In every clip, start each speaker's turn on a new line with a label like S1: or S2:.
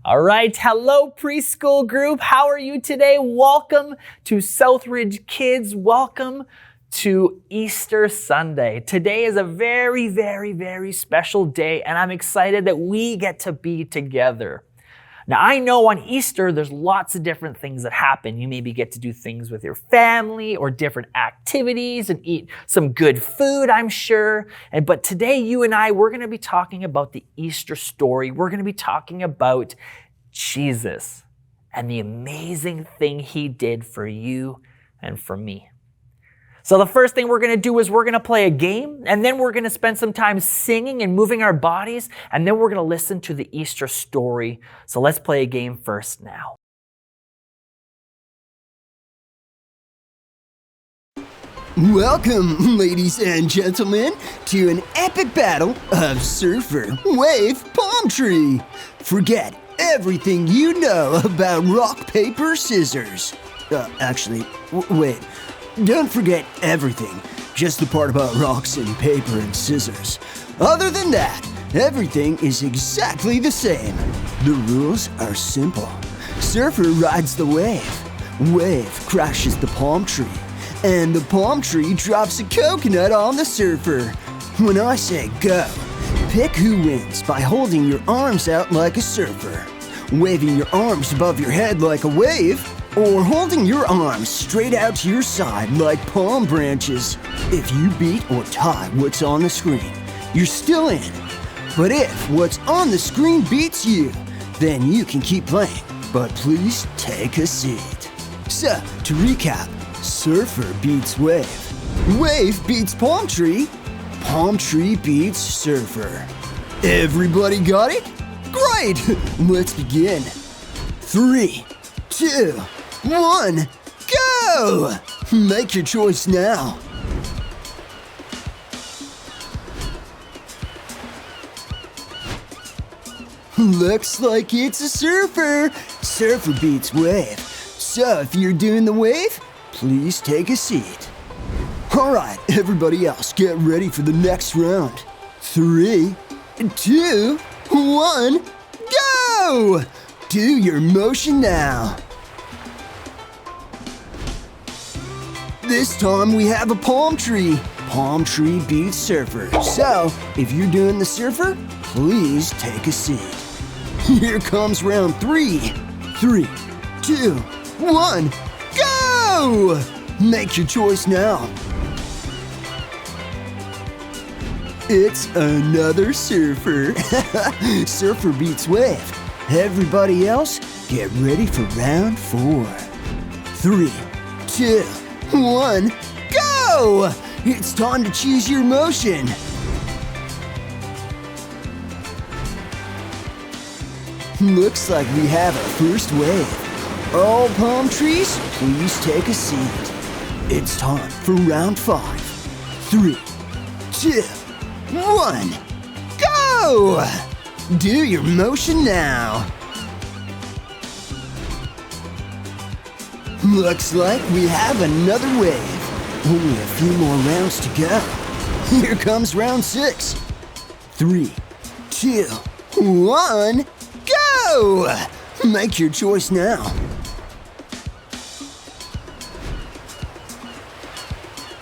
S1: All right, hello preschool group. How are you today? Welcome to Southridge Kids. Welcome to Easter Sunday. Today is a very, very, very special day, and I'm excited that we get to be together. Now, I know on Easter, there's lots of different things that happen. You maybe get to do things with your family or different activities and eat some good food, I'm sure. But today, you and I, we're going to be talking about the Easter story. We're going to be talking about Jesus and the amazing thing he did for you and for me. So the first thing we're going to do is we're going to play a game, and then we're going to spend some time singing and moving our bodies, and then we're going to listen to the Easter story. So let's play a game first now.
S2: Welcome, ladies and gentlemen, to an epic battle of Surfer, Wave, Palm Tree. Forget everything you know about rock, paper, scissors. Wait. Don't forget everything, just the part about rocks and paper and scissors. Other than that, everything is exactly the same. The rules are simple. Surfer rides the wave. Wave crashes the palm tree. And the palm tree drops a coconut on the surfer. When I say go, pick who wins by holding your arms out like a surfer, waving your arms above your head like a wave, or holding your arms straight out to your side like palm branches. If you beat or tie what's on the screen, you're still in. But if what's on the screen beats you, then you can keep playing, but please take a seat. So, to recap, Surfer beats Wave. Wave beats Palm Tree. Palm Tree beats Surfer. Everybody got it? Great! Let's begin. 3, 2, 1, go! Make your choice now. Looks like it's a surfer. Surfer beats wave. So if you're doing the wave, please take a seat. All right, everybody else, get ready for the next round. 3, 2, 1, go! Do your motion now. This time we have a palm tree. Palm tree beats surfer. So, if you're doing the surfer, please take a seat. Here comes round 3. 3, 2, 1, go! Make your choice now. It's another surfer. Surfer beats wave. Everybody else, get ready for round 4. 3, 2, 1, go! It's time to choose your motion. Looks like we have our first wave. All palm trees, please take a seat. It's time for round 5. 3, 2, 1, go! Do your motion now. Looks like we have another wave. Only a few more rounds to go. Here comes round 6. 3, 2, 1, go! Make your choice now.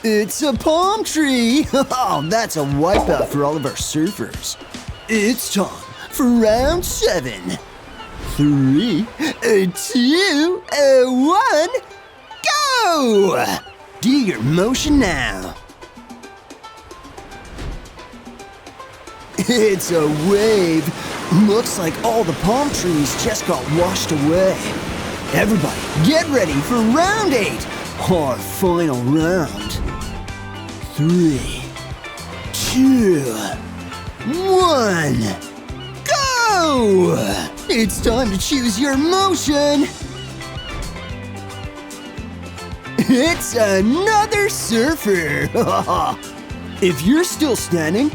S2: It's a palm tree! Oh, that's a wipeout for all of our surfers. It's time for round 7. 3, 2, 1, go! Do your motion now. It's a wave. Looks like all the palm trees just got washed away. Everybody, get ready for round 8, our final round. 3, 2, 1, go! It's time to choose your motion. It's another surfer. If you're still standing,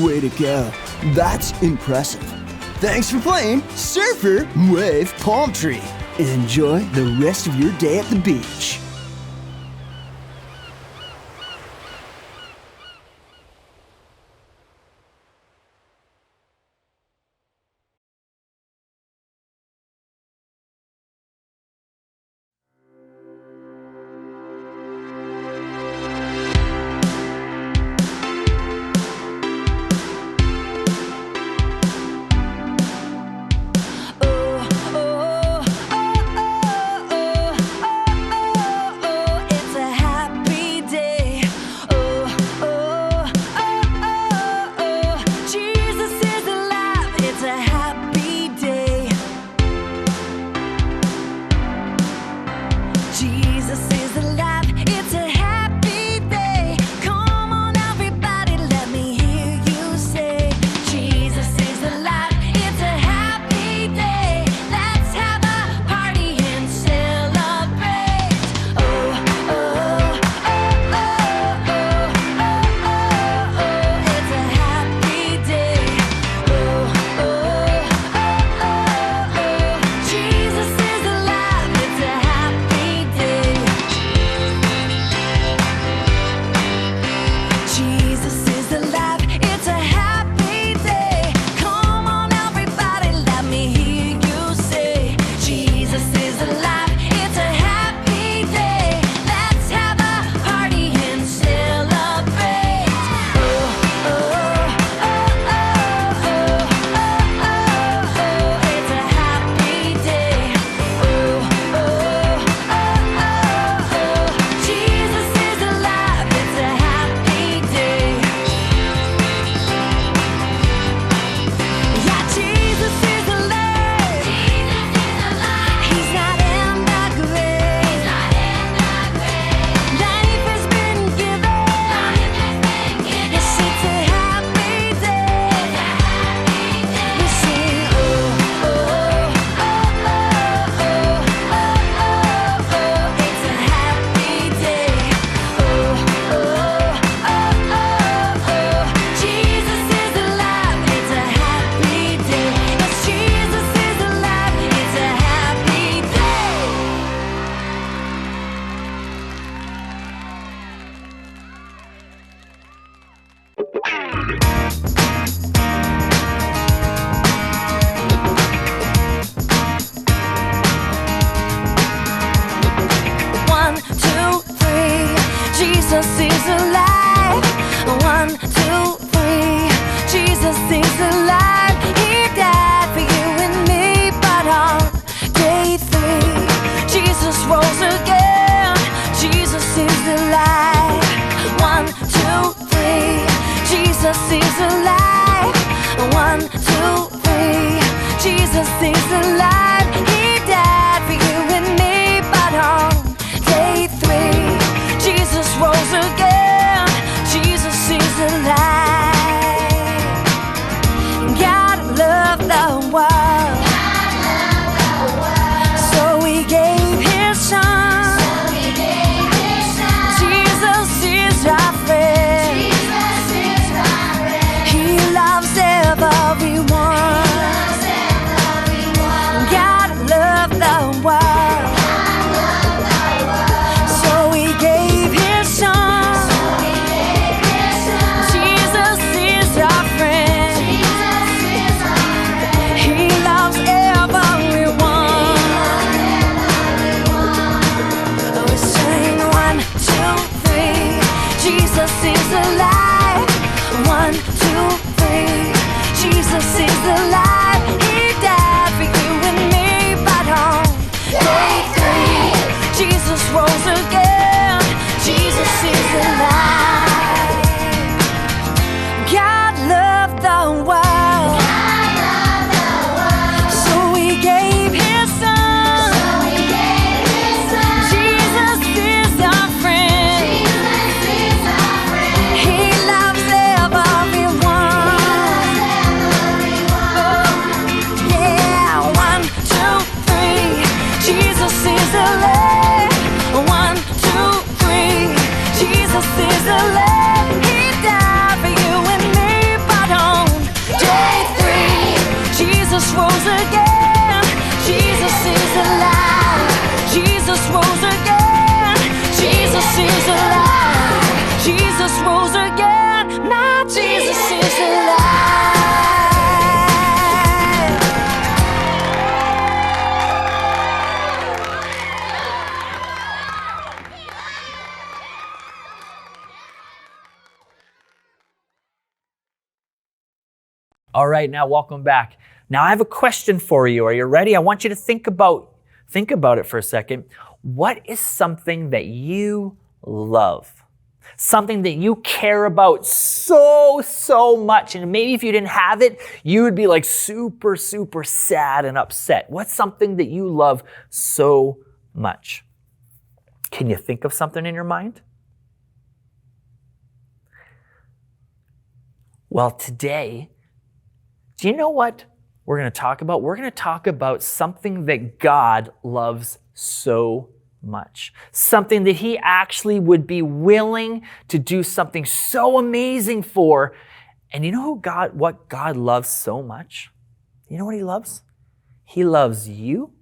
S2: way to go. That's impressive. Thanks for playing Surfer, Wave, Palm Tree. Enjoy the rest of your day at the beach.
S3: alive. 1, 2, 3. Jesus is alive. He died for you and me, but on day 3, Jesus rose again. Jesus is alive. God loved the world, so He gave His Son. Jesus is our friend. He loves everyone. God loved the world, so He gave His Son. Jesus is our friend. He loves everyone. We sing 1, 2, 3. Jesus is alive. 1, 2, 3. Jesus is alive. He died for you and me, but on day 3, Jesus rose again. Jesus is alive. God loved the world, so He gave His Son. Jesus is our friend. He loves everyone. Yeah, 1, 2, 3. Jesus is alive. 1, 2, 3. Jesus is alive. He died for you and me, but on day 3, Jesus rose again. Jesus is alive. Jesus rose again. Jesus is alive. Jesus rose again. My Jesus is alive.
S1: All right, now welcome back. Now I have a question for you. Are you ready? I want you to think about it for a second. What is something that you love? Something that you care about so much, and maybe if you didn't have it, you would be like super sad and upset. What's something that you love so much? Can you think of something in your mind? Well, today, do you know what we're going to talk about? We're going to talk about something that God loves so much. Something that He actually would be willing to do something so amazing for. And you know what God loves so much? You know what He loves? He loves you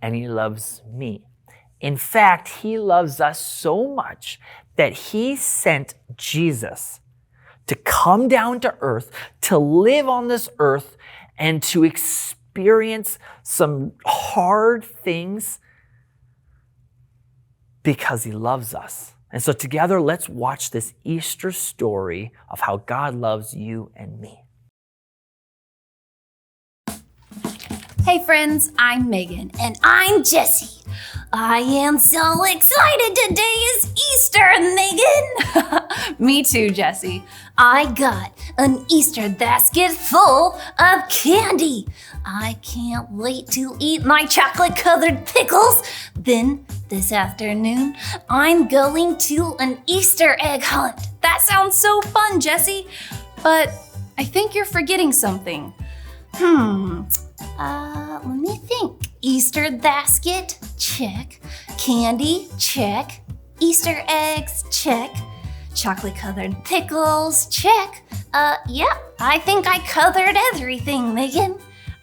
S1: and He loves me. In fact, He loves us so much that He sent Jesus to come down to earth, to live on this earth, and to experience some hard things because He loves us. And so together, let's watch this Easter story of how God loves you and me.
S4: Hey friends, I'm Megan.
S3: And I'm Jessie. I am so excited. Today is Easter, Megan.
S4: Me too, Jessie.
S3: I got an Easter basket full of candy. I can't wait to eat my chocolate-covered pickles. Then, this afternoon, I'm going to an Easter egg hunt.
S4: That sounds so fun, Jessie. But I think you're forgetting something.
S3: Let me think. Easter basket, check. Candy, check. Easter eggs, check. Chocolate-covered pickles, check. I think I covered everything, Megan.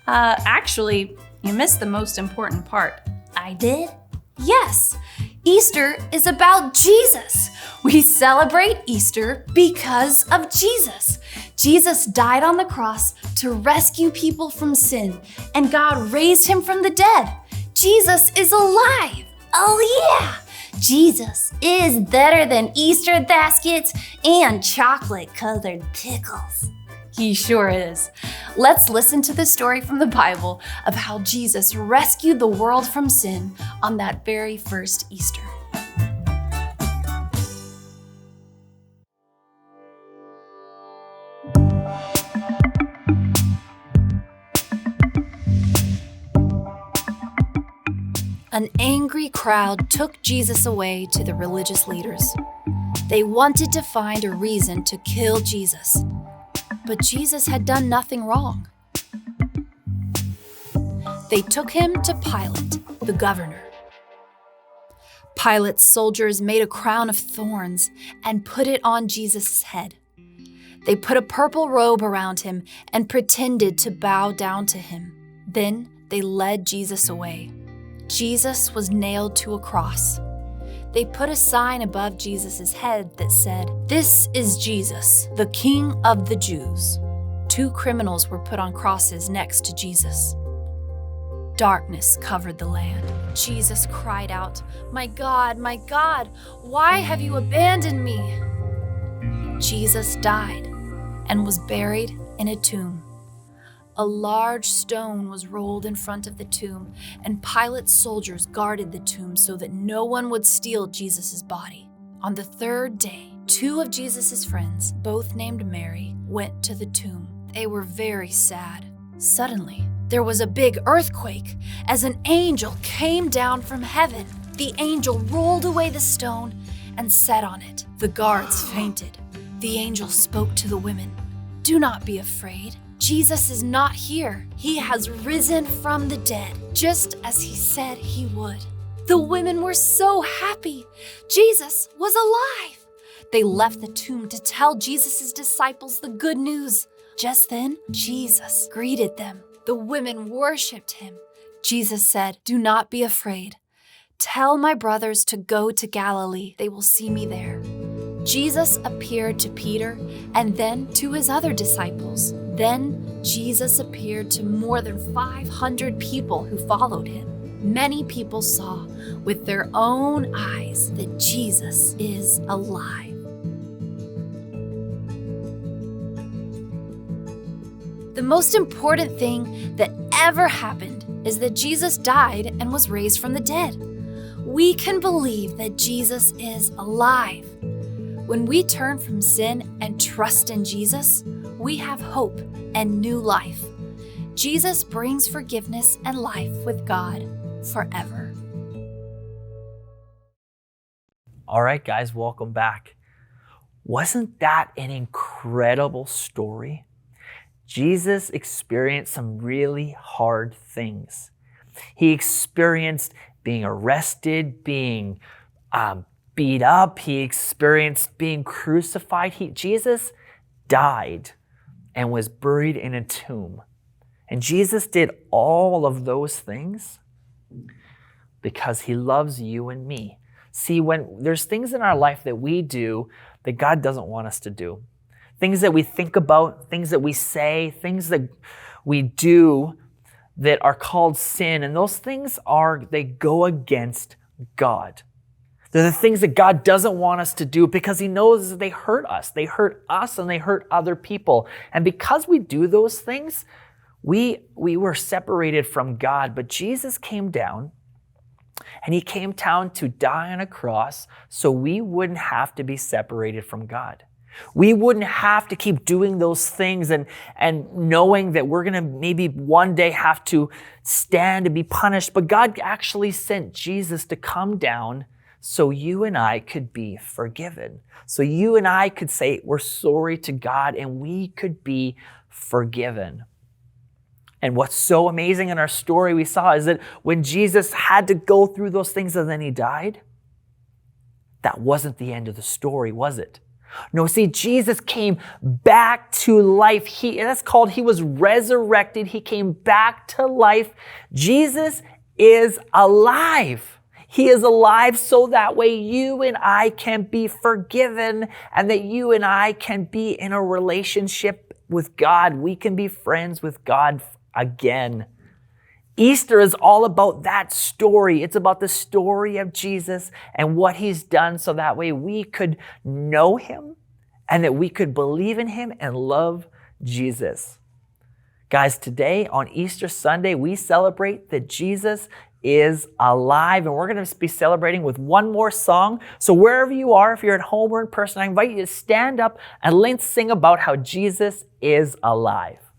S4: Actually, you missed the most important part.
S3: I did?
S4: Yes, Easter is about Jesus. We celebrate Easter because of Jesus. Jesus died on the cross to rescue people from sin, and God raised Him from the dead. Jesus is alive.
S3: Oh yeah! Jesus is better than Easter baskets and chocolate-covered pickles.
S4: He sure is. Let's listen to the story from the Bible of how Jesus rescued the world from sin on that very first Easter. An angry crowd took Jesus away to the religious leaders. They wanted to find a reason to kill Jesus, but Jesus had done nothing wrong. They took him to Pilate, the governor. Pilate's soldiers made a crown of thorns and put it on Jesus' head. They put a purple robe around him and pretended to bow down to him. Then they led Jesus away. Jesus was nailed to a cross. They put a sign above Jesus' head that said, "This is Jesus, the King of the Jews." 2 criminals were put on crosses next to Jesus. Darkness covered the land. Jesus cried out, my God, why have you abandoned me?" Jesus died and was buried in a tomb. A large stone was rolled in front of the tomb, and Pilate's soldiers guarded the tomb so that no one would steal Jesus' body. On the 3rd day, 2 of Jesus' friends, both named Mary, went to the tomb. They were very sad. Suddenly, there was a big earthquake as an angel came down from heaven. The angel rolled away the stone and sat on it. The guards fainted. The angel spoke to the women. "Do not be afraid. Jesus is not here. He has risen from the dead, just as he said he would." The women were so happy. Jesus was alive. They left the tomb to tell Jesus' disciples the good news. Just then, Jesus greeted them. The women worshiped him. Jesus said, "Do not be afraid. Tell my brothers to go to Galilee. They will see me there." Jesus appeared to Peter and then to his other disciples. Then Jesus appeared to more than 500 people who followed him. Many people saw with their own eyes that Jesus is alive. The most important thing that ever happened is that Jesus died and was raised from the dead. We can believe that Jesus is alive. When we turn from sin and trust in Jesus, we have hope and new life. Jesus brings forgiveness and life with God forever.
S1: All right, guys, welcome back. Wasn't that an incredible story? Jesus experienced some really hard things. He experienced being arrested, being beat up. He experienced being crucified. Jesus died and was buried in a tomb. And Jesus did all of those things because he loves you and me. See, when there's things in our life that we do that God doesn't want us to do, things that we think about, things that we say, things that we do that are called sin, and those things they go against God. They're the things that God doesn't want us to do because he knows that they hurt us. They hurt us and they hurt other people. And because we do those things, we were separated from God. But Jesus came down, and he came down to die on a cross so we wouldn't have to be separated from God. We wouldn't have to keep doing those things and knowing that we're going to maybe one day have to stand and be punished. But God actually sent Jesus to come down so you and I could be forgiven. So you and I could say we're sorry to God and we could be forgiven. And what's so amazing in our story we saw is that when Jesus had to go through those things and then he died, that wasn't the end of the story, was it? No, see, Jesus came back to life. He was resurrected. He came back to life. Jesus is alive. He is alive so that way you and I can be forgiven and that you and I can be in a relationship with God. We can be friends with God again. Easter is all about that story. It's about the story of Jesus and what he's done so that way we could know him and that we could believe in him and love Jesus. Guys, today on Easter Sunday, we celebrate that Jesus is alive, and we're going to be celebrating with one more song. So wherever you are, if you're at home or in person, I invite you to stand up and let's sing about how Jesus is alive.